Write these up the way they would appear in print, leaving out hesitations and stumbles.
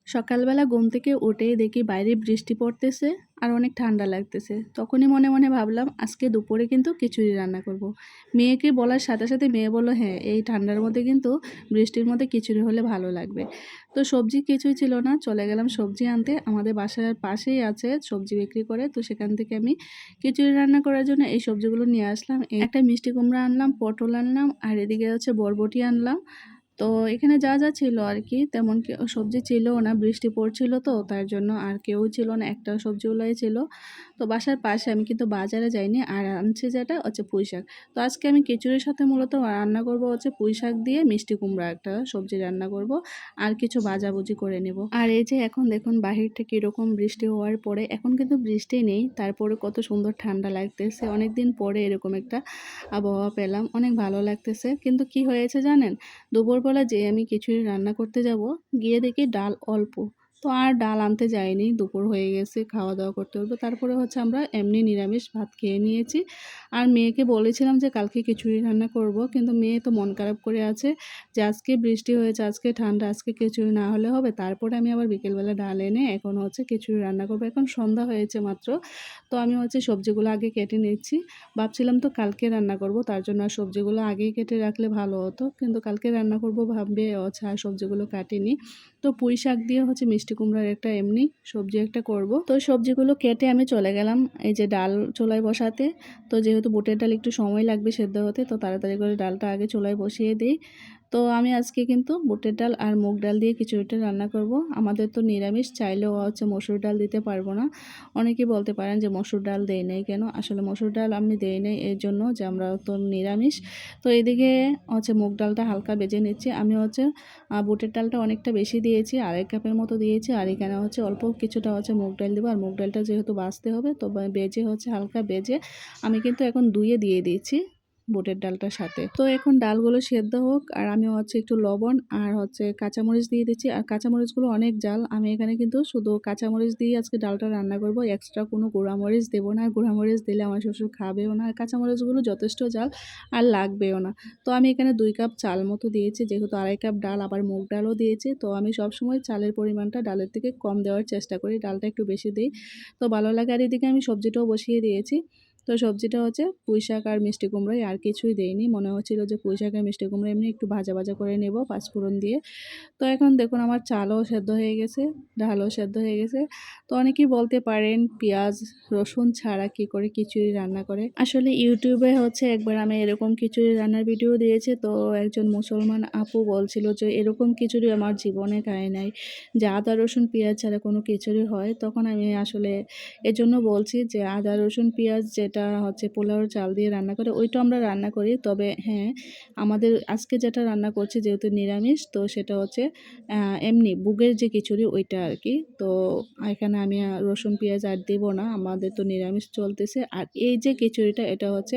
সকালবেলা ঘুম থেকে উঠেই দেখি বাইরে বৃষ্টি পড়তেছে আর অনেক ঠান্ডা লাগতেছে। তখনই মনে মনে ভাবলাম আজকে দুপুরে কিন্তু খিচুড়ি রান্না করব। মেয়েকে বলার সাথে সাথে মেয়ে বলল হ্যাঁ, এই ঠান্ডার মধ্যে কিন্তু বৃষ্টির মধ্যে খিচুড়ি হলে ভালো লাগবে। তো সবজি কিছুই ছিল না, চলে গেলাম সবজি আনতে। আমাদের বাসার পাশেই আছে সবজি বিক্রি করে, তো সেখান থেকে আমি খিচুড়ি রান্না করার জন্য এই সবজিগুলো নিয়ে আসলাম। একটা মিষ্টি কুমড়া আনলাম, পটল আনলাম, আর এদিকে হচ্ছে বরবটি আনলাম। তো এখানে যা যা ছিল আর কি, তেমন সবজি ছিল না, বৃষ্টি পড়ছিল তো তার জন্য আর কেউ ছিল না, একটা সবজিগুলোই ছিল। তো বাসার পাশে, আমি কিন্তু বাজারে যাইনি। আর আনছি যেটা হচ্ছে পুঁই শাক। তো আজকে আমি খিচুড়ির সাথে মূলত রান্না করব হচ্ছে পুঁই শাক দিয়ে মিষ্টি কুমড়া একটা সবজি রান্না করব, আর কিছু ভাজাভুজি করে নেব। আর এই যে এখন দেখুন বাহির থেকে এরকম বৃষ্টি হওয়ার পরে, এখন কিন্তু বৃষ্টি নেই, তারপরে কত সুন্দর ঠান্ডা লাগতেছে। অনেকদিন পরে এরকম একটা আবহাওয়া পেলাম, অনেক ভালো লাগতেছে। কিন্তু কি হয়েছে জানেন, দুপুরবেলা যে আমি খিচুড়ি রান্না করতে যাব, গিয়ে দেখি ডাল অল্প। তো আর ডাল আনতে যাইনি, দুপুর হয়ে গেছে, খাওয়া দাওয়া করতে হবে। তারপরে হচ্ছে আমরা এমনি নিরামিষ ভাত খেয়ে নিয়েছি। আর মেয়েকে বলেছিলাম যে কালকে খিচুড়ি রান্না করব, কিন্তু মেয়ে তো মন খারাপ করে আছে যে আজকে বৃষ্টি হয়েছে, আজকে ঠান্ডা, আজকে খিচুড়ি না হলে হবে। তারপরে আমি আবার বিকেলবেলা ডাল এনে এখন হচ্ছে খিচুড়ি রান্না করবো। এখন সন্ধ্যা হয়েছে মাত্র। তো আমি হচ্ছে সবজিগুলো আগে কেটে নিচ্ছি। ভাবছিলাম তো কালকে রান্না করব, তার জন্য আর সবজিগুলো আগেই কেটে রাখলে ভালো হতো, কিন্তু কালকে রান্না করব ভাববে হচ্ছে আর সবজিগুলো কাটিনি। তো পুঁই শাক দিয়ে হচ্ছে মিষ্টি কুমড়ার একটা এমনি সবজি একটা করব। তো সবজিগুলো কেটে আমি চলে গেলাম এই যে ডাল চুলায় বসাতে। তো যেহেতু বুটের ডাল একটু সময় লাগবে সেদ্ধ হতে, তো তাড়াতাড়ি করে ডালটা আগে চুলায় বসিয়ে দিই। তো আমি আজকে কিন্তু বুটের ডাল আর মুগ ডাল দিয়ে খিচুড়িটা রান্না করব। আমাদের তো নিরামিষ, চাইলেও হচ্ছে মসুর ডাল দিতে পারবো না। অনেকেই বলতে পারেন যে মসুর ডাল দেই নাই কেন, আসলে মসুর ডাল আমি দেই নাই এর জন্য যে আমরা তো নিরামিষ। তো এদিকে হচ্ছে মুগ ডালটা হালকা বেজে নিচ্ছি। আমি হচ্ছে বুটের ডালটা অনেকটা বেশি দিয়েছি, 1.5 কাপের মতো দিয়েছি। আর এখানে হচ্ছে অল্প কিছুটা হচ্ছে মুগ ডাল দেবো। আর মুগ ডালটা যেহেতু ভাজতে হবে, তো বেজে হচ্ছে হালকা বেজে আমি কিন্তু এখন ধুয়ে দিয়ে দিয়েছি বুটের ডালটার সাথে। তো এখন ডালগুলো সেদ্ধ হোক, আর আমি হচ্ছে একটু লবণ আর হচ্ছে কাঁচামরিচ দিয়ে দিচ্ছি। আর কাঁচামরিচগুলো অনেক জাল, আমি এখানে কিন্তু শুধু কাঁচামরিচ দিয়ে আজকে ডালটা রান্না করব, এক্সট্রা কোনো গুঁড়ামরিচ দেবো না। গুঁড়ামরিচ দিলে আমার শ্বশুর খাবেও না, আর কাঁচামরিচগুলো যথেষ্ট জাল আর লাগবেও না। তো আমি এখানে 2 কাপ চাল মতো দিয়েছি, যেহেতু 2.5 কাপ ডাল, আবার মুগ ডালও দিয়েছি। তো আমি সবসময় চালের পরিমাণটা ডালের থেকে কম দেওয়ার চেষ্টা করি, ডালটা একটু বেশি দিই, তো ভালো লাগে। আর এদিকে আমি সবজিটাও বসিয়ে দিয়েছি। তো সবজিটা হচ্ছে পুঁই শাক আর মিষ্টি কুমড়োই, আর কিছুই দেইনি। মনে হচ্ছিল যে পুঁই শাক আর মিষ্টি কুমড়ো এমনি একটু ভাজা ভাজা করে নেব পাঁচফোড়ন দিয়ে। তো এখন দেখুন আমার চালও সেদ্ধ হয়ে গেছে, ডালও সেদ্ধ হয়ে গেছে। তো অনেকেই বলতে পারেন পেঁয়াজ রসুন ছাড়া কি করে খিচুড়ি রান্না করে। আসলে ইউটিউবে হচ্ছে একবার আমি এরকম খিচুড়ি রান্নার ভিডিও দিয়েছি, তো একজন মুসলমান আপু বলছিল যে এরকম খিচুড়ি আমার জীবনে খায় নাই, যে আদা রসুন পেঁয়াজ ছাড়া কোনো খিচুড়ি হয়। তখন আমি আসলে এজন্য বলছি যে আদা রসুন পেঁয়াজ যেটা হচ্ছে পোলাওর চাল দিয়ে রান্না করে, ওইটা আমরা রান্না করি। তবে হ্যাঁ, আমাদের আজকে যেটা রান্না করছি যেহেতু নিরামিষ, তো সেটা হচ্ছে এমনি বুগের যে খিচুড়ি ওইটা আর কি। তো এখানে আমি রসুন পেঁয়াজ আর দেবো না, আমাদের তো নিরামিষ চলতেছে। আর এই যে খিচুড়িটা, এটা হচ্ছে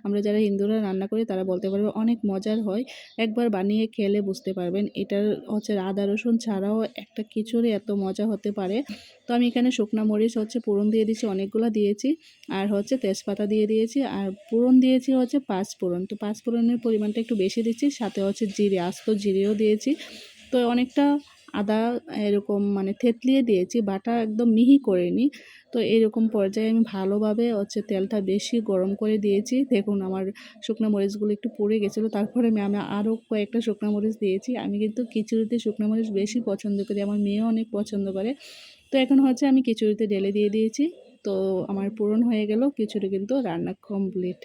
আমরা যারা হিন্দুরা রান্না করি তারা বলতে পারবে অনেক মজার হয়। একবার বানিয়ে খেলে বুঝতে পারবেন এটার হচ্ছে আদা রসুন ছাড়াও একটা খিচুড়ি এত মজা হতে পারে। তো আমি এখানে শুকনো মরিচ হচ্ছে ফোড়ন দিয়ে দিয়েছি, অনেকগুলো দিয়েছি। আর হচ্ছে তেজপাতা দিয়ে দিয়েছি, আর ফোড়ন দিয়েছি হচ্ছে 5 ফোড়ন। তো 5 ফোড়নের পরিমাণটা একটু বেশি দিচ্ছি, সাথে হচ্ছে জিরে, আস্ত জিরেও দিয়েছি। তো অনেকটা আদা এরকম মানে থেতলিয়ে দিয়েছি, বাটা একদম মিহি করিনি। তো এরকম পর্যায়ে আমি ভালোভাবে হচ্ছে তেলটা বেশি গরম করে দিয়েছি। দেখুন আমার শুকনো মরিচগুলো একটু পুড়ে গেছিলো, তারপরে আমি আরও কয়েকটা শুকনো মরিচ দিয়েছি। আমি কিন্তু খিচুড়িতে শুকনো মরিচ বেশি পছন্দ করি, আমার মেয়েও অনেক পছন্দ করে। তো এখন হচ্ছে আমি খিচুড়িতে ঢেলে দিয়ে দিয়েছি। তো আমার পূরণ হয়ে গেল, খিচুড়ি কিন্তু রান্না কমপ্লিট।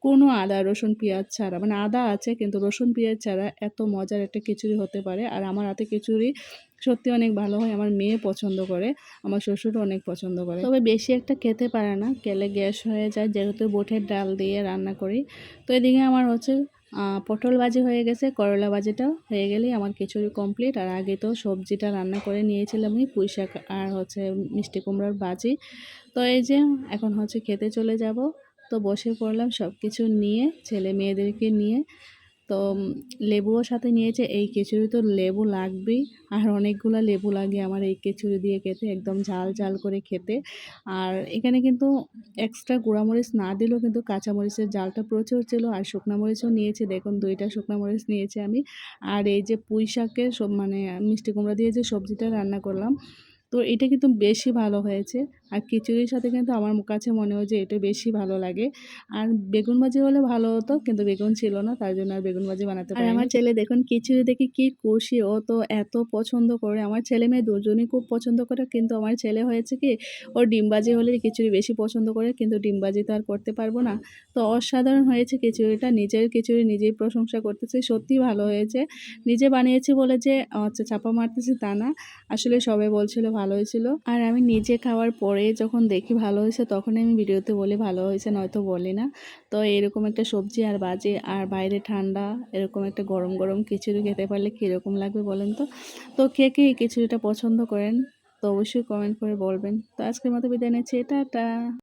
কোনো আদা রসুন পেঁয়াজ ছাড়া, মানে আদা আছে কিন্তু রসুন পেঁয়াজ ছাড়া এত মজার একটা খিচুড়ি হতে পারে। আর আমার হাতে খিচুড়ি সত্যি অনেক ভালো হয়, আমার মেয়ে পছন্দ করে, আমার শ্বশুরও অনেক পছন্দ করে। তবে বেশি একটা খেতে পারে না, খেলে গ্যাস হয়ে যায়, যেহেতু বুটের ডাল দিয়ে রান্না করি। তো এদিকে আমার হচ্ছে পটল ভাজি হয়ে গেছে, করলা ভাজিটাও হয়ে গেলেই আমার খিচুড়ি কমপ্লিট। আর আগে তো সবজিটা রান্না করে নিয়েছিলাম, আমি পুঁই শাক আর হচ্ছে মিষ্টি কুমড়োর ভাজি। তো এই যে এখন হচ্ছে খেতে চলে যাব। তো বসে পড়লাম সব কিছু নিয়ে, ছেলে মেয়েদেরকে নিয়ে। তো লেবুও সাথে নিয়েছে। এই খিচুড়ি তো লেবু লাগবেই, আর অনেকগুলা লেবু লাগে আমার এই খিচুড়ি দিয়ে খেতে, একদম ঝাল ঝাল করে খেতে। আর এখানে কিন্তু এক্সট্রা গুঁড়ামরিচ না দিলেও কিন্তু কাঁচামরিচের ঝালটা প্রচুর ছিল, আর শুকনা মরিচও নিয়েছি, দেখুন 2টা শুকনা মরিচ নিয়েছি আমি। আর এই যে পুঁই শাকের মানে মিষ্টি কুমড়া দিয়ে যে সবজিটা রান্না করলাম, তো এটা কিন্তু বেশি ভালো হয়েছে। আর খিচুড়ির সাথে কিন্তু আমার কাছে মনে হয় যে এটা বেশি ভালো লাগে। আর বেগুন ভাজি হলে ভালো হতো, কিন্তু বেগুন ছিল না, তার জন্য আর বেগুন ভাজি বানাতে পারিনি। আর আমার ছেলে দেখুন খিচুড়ি দেখে কি খুশি, ও তো এত পছন্দ করে। আমার ছেলে মেয়ে দুজনই খুব পছন্দ করে, কিন্তু আমার ছেলে হয়েছে কি, ওর ডিম ভাজি হলে খিচুড়ি বেশি পছন্দ করে, কিন্তু ডিম ভাজি তো আর করতে পারবো না। তো অসাধারণ হয়েছে খিচুড়িটা, নিজের খিচুড়ি নিজেই প্রশংসা করতেছে, সত্যিই ভালো হয়েছে। নিজে বানিয়েছি বলে যে চাপা মারতেছি তা না, আসলে সবাই বলছিল ভালো হয়েছিল। আর আমি নিজে খাওয়ার পরে যখন দেখি ভালো হয়েছে, তখনই আমি ভিডিওতে বলি ভালো হয়েছে, নয়তো বলি না। তো এরকম একটা সবজি আর ভাজি, আর বাইরে ঠান্ডা, এরকম একটা গরম গরম খিচুড়ি খেতে পারলে কীরকম লাগবে বলেন তো। তো কে কে এই খিচুড়িটা পছন্দ করেন, তো অবশ্যই কমেন্ট করে বলবেন। তো আজকের মতো বিদায় নিচ্ছি, টাটা।